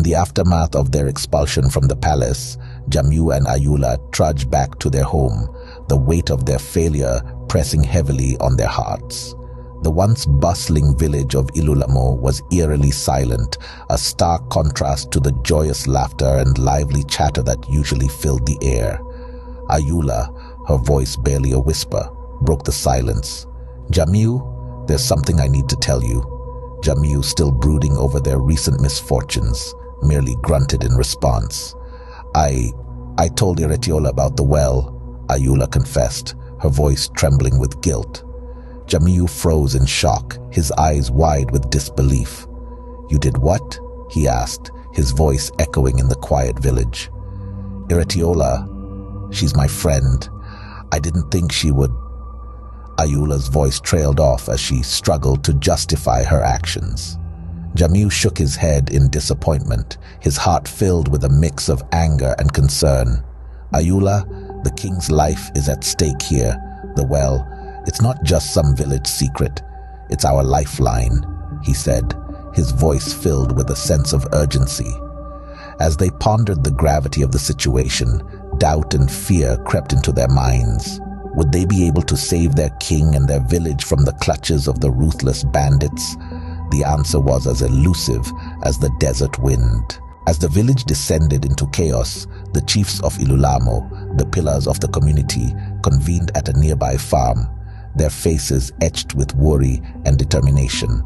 the aftermath of their expulsion from the palace, Jamiu and Ayoola trudged back to their home, the weight of their failure pressing heavily on their hearts. The once bustling village of Ilulamo was eerily silent, a stark contrast to the joyous laughter and lively chatter that usually filled the air. Ayoola, her voice barely a whisper, broke the silence. "Jamiu, there's something I need to tell you." Jamiu, still brooding over their recent misfortunes, merely grunted in response. I told Betrayal about the well," Ayoola confessed, her voice trembling with guilt. Jamiu froze in shock, his eyes wide with disbelief. "You did what?" he asked, his voice echoing in the quiet village. "Betrayal, she's my friend. I didn't think she would..." Ayoola's voice trailed off as she struggled to justify her actions. Jamiu shook his head in disappointment, his heart filled with a mix of anger and concern. "Ayoola, the king's life is at stake here. The well, it's not just some village secret. It's our lifeline," he said, his voice filled with a sense of urgency. As they pondered the gravity of the situation, doubt and fear crept into their minds. Would they be able to save their king and their village from the clutches of the ruthless bandits? The answer was as elusive as the desert wind. As the village descended into chaos, the chiefs of Ilulamo, the pillars of the community, convened at a nearby farm, their faces etched with worry and determination.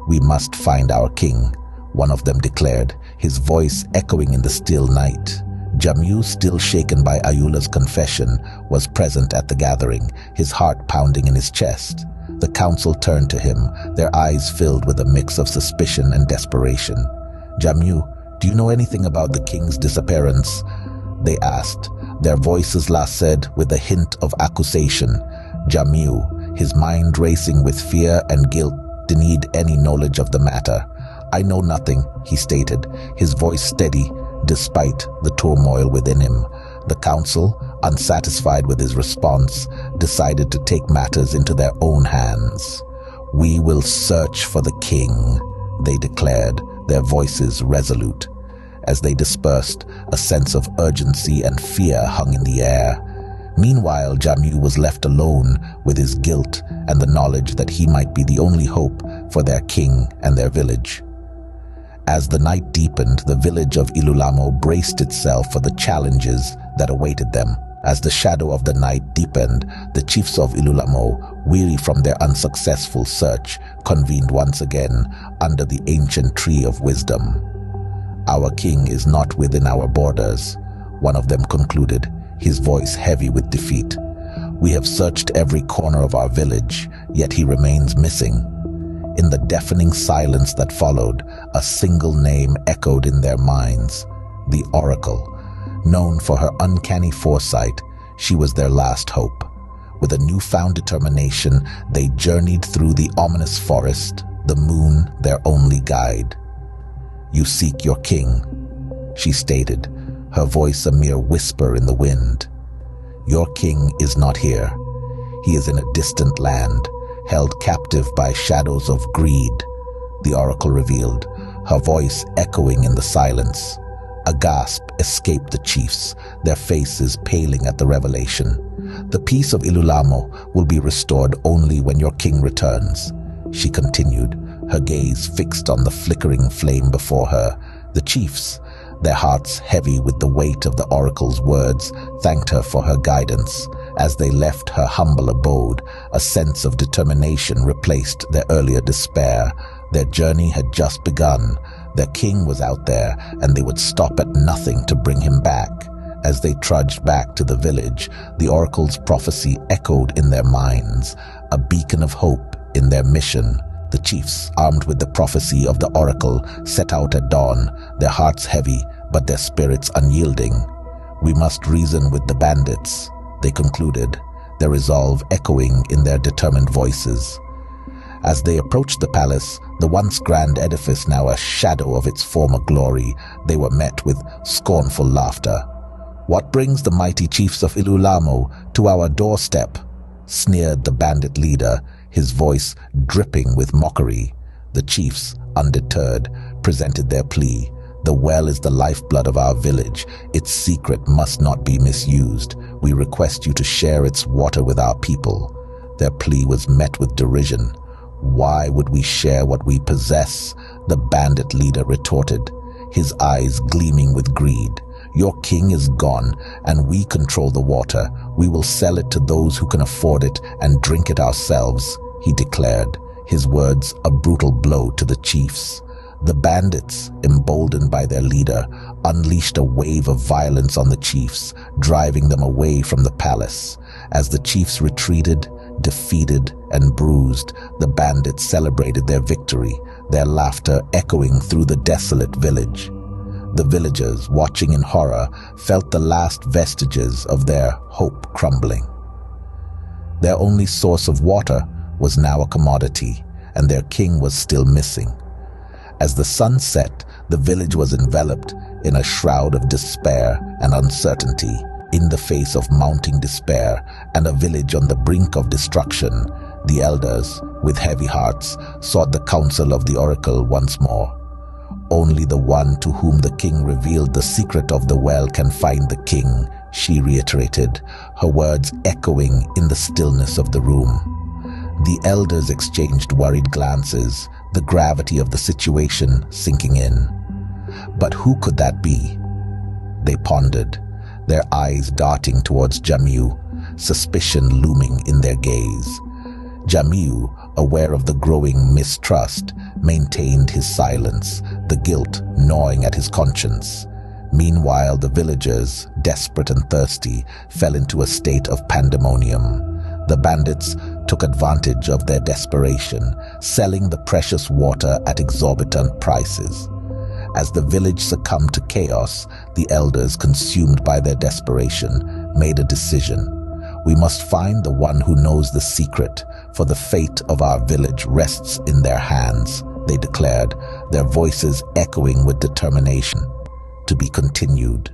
"We must find our king," one of them declared, his voice echoing in the still night. Jamiu, still shaken by Ayoola's confession, was present at the gathering, his heart pounding in his chest. The council turned to him, their eyes filled with a mix of suspicion and desperation. "Jamiu, do you know anything about the king's disappearance?" they asked, their voices said with a hint of accusation. Jamiu, his mind racing with fear and guilt, denied any knowledge of the matter. "I know nothing," he stated, his voice steady despite the turmoil within him. The council, unsatisfied with his response, decided to take matters into their own hands. "We will search for the king," they declared, their voices resolute. As they dispersed, a sense of urgency and fear hung in the air. Meanwhile, Jamiu was left alone with his guilt and the knowledge that he might be the only hope for their king and their village. As the night deepened, the village of Ilulamo braced itself for the challenges that awaited them. As the shadow of the night deepened, the chiefs of Ilulamo, weary from their unsuccessful search, convened once again under the ancient tree of wisdom. "Our king is not within our borders," one of them concluded, his voice heavy with defeat. "We have searched every corner of our village, yet he remains missing." In the deafening silence that followed, a single name echoed in their minds: the Oracle. Known for her uncanny foresight, she was their last hope. With a newfound determination, they journeyed through the ominous forest, the moon their only guide. "You seek your king," she stated, her voice a mere whisper in the wind. "Your king is not here. He is in a distant land, held captive by shadows of greed," the oracle revealed, her voice echoing in the silence. A gasp escaped the chiefs, their faces paling at the revelation. "The peace of Ilulamo will be restored only when your king returns," she continued, her gaze fixed on the flickering flame before her. The chiefs, their hearts heavy with the weight of the oracle's words, thanked her for her guidance. As they left her humble abode, a sense of determination replaced their earlier despair. Their journey had just begun. Their king was out there, and they would stop at nothing to bring him back. As they trudged back to the village, the oracle's prophecy echoed in their minds, a beacon of hope in their mission. The chiefs, armed with the prophecy of the oracle, set out at dawn, their hearts heavy, but their spirits unyielding. "We must reason with the bandits," they concluded, their resolve echoing in their determined voices. As they approached the palace, the once grand edifice now a shadow of its former glory, they were met with scornful laughter. "What brings the mighty chiefs of Ilulamo to our doorstep?" sneered the bandit leader, his voice dripping with mockery. The chiefs, undeterred, presented their plea. The well is the lifeblood of our village. Its secret must not be misused. We request you to share its water with our people." Their plea was met with derision. "Why would we share what we possess?" the bandit leader retorted, his eyes gleaming with greed. "Your king is gone, and we control the water. We will sell it to those who can afford it and drink it ourselves," he declared, his words a brutal blow to the chiefs. The bandits, emboldened by their leader, unleashed a wave of violence on the chiefs, driving them away from the palace. As the chiefs retreated, defeated and bruised, the bandits celebrated their victory, their laughter echoing through the desolate village. The villagers, watching in horror, felt the last vestiges of their hope crumbling. Their only source of water was now a commodity, and their king was still missing. As the sun set, the village was enveloped in a shroud of despair and uncertainty. In the face of mounting despair and a village on the brink of destruction, the elders, with heavy hearts, sought the counsel of the oracle once more. "Only the one to whom the king revealed the secret of the well can find the king," she reiterated, her words echoing in the stillness of the room. The elders exchanged worried glances, the gravity of the situation sinking in. But who could that be? They pondered, their eyes darting towards Jamiu, suspicion looming in their gaze. Jamiu, aware of the growing mistrust, maintained his silence, the guilt gnawing at his conscience. Meanwhile, the villagers, desperate and thirsty, fell into a state of pandemonium. The bandits took advantage of their desperation, selling the precious water at exorbitant prices. As the village succumbed to chaos, the elders, consumed by their desperation, made a decision. "We must find the one who knows the secret, for the fate of our village rests in their hands," they declared, their voices echoing with determination. To be continued.